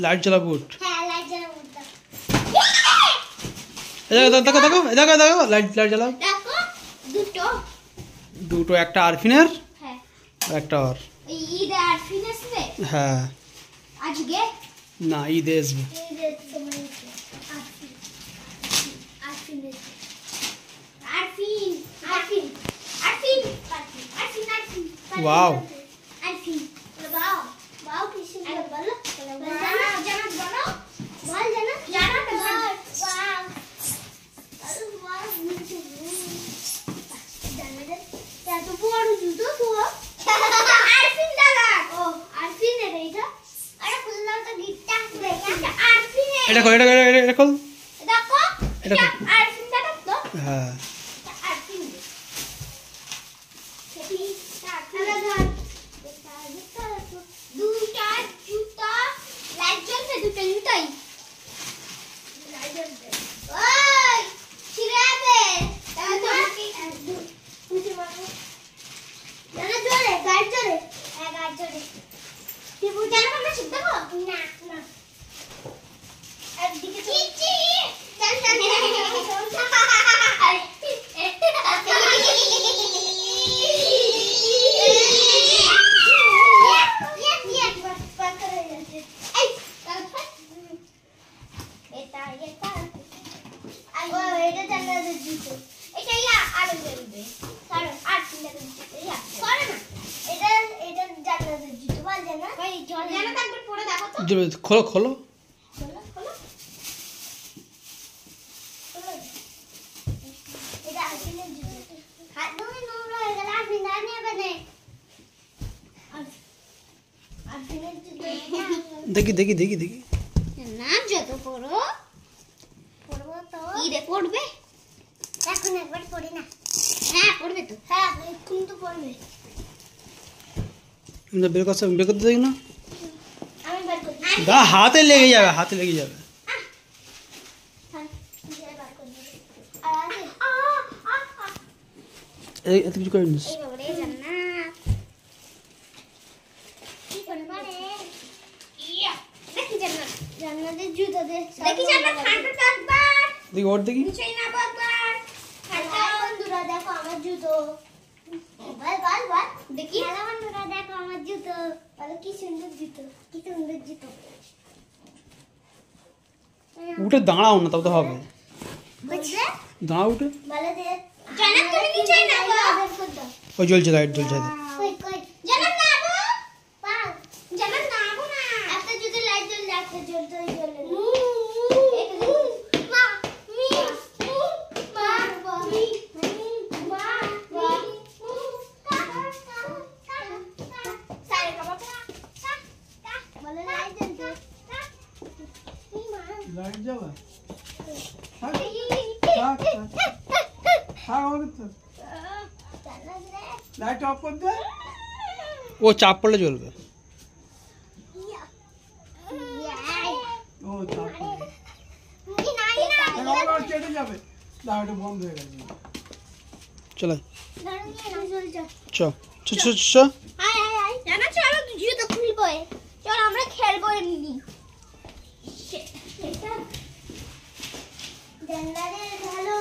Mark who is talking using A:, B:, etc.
A: Light জ্বালাবো উঠ।
B: হ্যাঁ লাইট জ্বালাবো।
A: দেখো দেখো দেখো দেখো লাইট লাইট জ্বালাও।
B: দেখো দুটো
A: দুটো, একটা আরফিনের
B: হ্যাঁ
A: আর একটা ওর।
B: ঈদ আরফিন আসবে
A: হ্যাঁ
B: আজকে
A: না, ঈদে আসবে।
B: ঈদের সময় আরফিন আরফিন আরফিন আরফিন আরফিন আরফিন আরফিন
A: ওয়াও
B: আরফিন বাও বাও কি সুন্দর বলো জানা বলো বল জানা জানা তো ওয়াও আরে ওয়াও নিচে জানা দে এত বড় জুতো তো আরফিন দাদা ও আরফিন এর এইটা আরে খুললাম তো গিটটা আসবে আরফিন
A: এটা কল, এটা এটা কল।
B: দেখো
A: এটা
B: এটা আরফিন দাদা তো
A: হ্যাঁ
B: আরফিন সেটি তাহলে ধর দুটা জুতা লাইট জ্বলছে দুটো জুতাই লাইট জ্বলছে ওই ছিড়াবে তাহলে তোমাকে মুছে মারো জানা জোরে গাড়ি জোরে হ্যাঁ গাড়ি জোরে তুই বুঝানো আমরা শিখতে পাবো না না একদিকে চিচি চল চল
A: খোলো খোলো। দেখি দেখি দেখি দেখি
B: না যত পড়ো পড়বো তো ঈদে পড়বে এখন একবার পড়ি না হ্যাঁ পড়বে তো হ্যাঁ এখন তো পড়বে
A: বের করতে দেখি না।
B: আমি বের করি
A: দা হাতে লেগে যাবে, হাতে লেগে যাবে। এই এত কিছু করে নিস।
B: জান্নাতের জুতো দেখি জান্নাত ঠান্ডা একবার
A: দেখি ওর দেখি।
B: নিচেই না একবার হ্যালো বন্ধুরা দেখো আমার জুতো বল বল বল দেখি হ্যালো বন্ধুরা দেখো আমার জুতো বলো কি সুন্দর জুতো কি সুন্দর জুতো
A: উঠে দাঁড়াও না, তবে তো হবে।
B: বুঝলে
A: দাঁড়াও উঠে।
B: বলে দে জান্নাত তুমি নিচেই না গো
A: ওই জ্বলছে, লাইট জ্বলছে।
B: কই কই জান্নাত না গো পাও জান্নাত না গো না একটা যদি লাইট জ্বলে একটা জ্বলতেই জ্বলে মা মি মা মি মা সারে কা বাবা কা বলে লাইট জ্বলছে
A: লাইট জ্বলা। লাইট অফ করে দে। ও চাপ পড়লে জ্বলবে। ও চাপ পড়লে কেটে যাবে। লাইট বন্ধ হয়ে গেছে। চলো চ চ চ চ।
B: জানা চলো জুতো খুলবো চলো আমরা খেলবো এমনি জান্নাতের ভালো